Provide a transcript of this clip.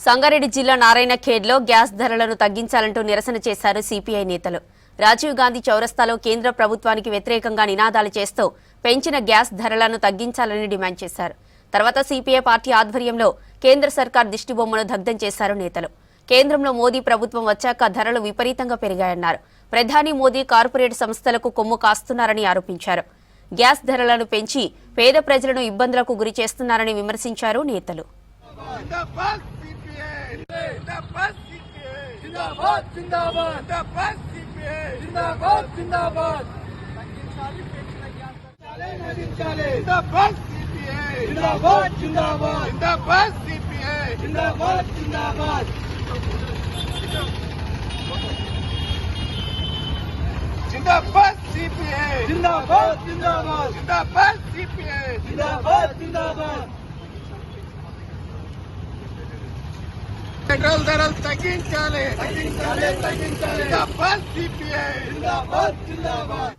సంగారెడ్డి జిల్లా నారాయణఖేడ్లో గ్యాస్ ధరలను తగ్గించాలంటూ నిరసన చేశారు సిపిఐ నేతలు. రాజీవ్ గాంధీ చౌరస్తాలో కేంద్ర ప్రభుత్వానికి వ్యతిరేకంగా నినాదాలు చేస్తూ పెంచిన గ్యాస్ ధరలను తగ్గించాలని డిమాండ్ చేశారు. తర్వాత సిపిఐ పార్టీ ఆధ్వర్యంలో కేంద్ర సర్కార్ దిష్టిబొమ్మను దగ్ధం చేశారు నేతలు. కేంద్రంలో మోదీ ప్రభుత్వం వచ్చాక ధరలు విపరీతంగా పెరిగాయన్నారు. ప్రధాని మోదీ కార్పొరేట్ సంస్థలకు కొమ్ము కాస్తున్నారని ఆరోపించారు. గ్యాస్ ధరలను పెంచి పేద ప్రజలను ఇబ్బందులకు గురి చేస్తున్నారని విమర్శించారు నేతలు. जिंदाबाद जिंदाबाद जिंदाबाद जिंदाबाद जिंदाबाद जिंदाबाद जिंदाबाद जिंदाबाद जिंदाबाद जिंदाबाद जिंदाबाद सीपीआई जिंदाबाद जिंदाबाद जिंदाबाद सीपीआई जिंदाबाद जिंदाबाद पेट्रोल ధరలు తగ్గించాలి. జిందాబాద్ సిపిఐ జిందాబాద్ జిందాబాద్.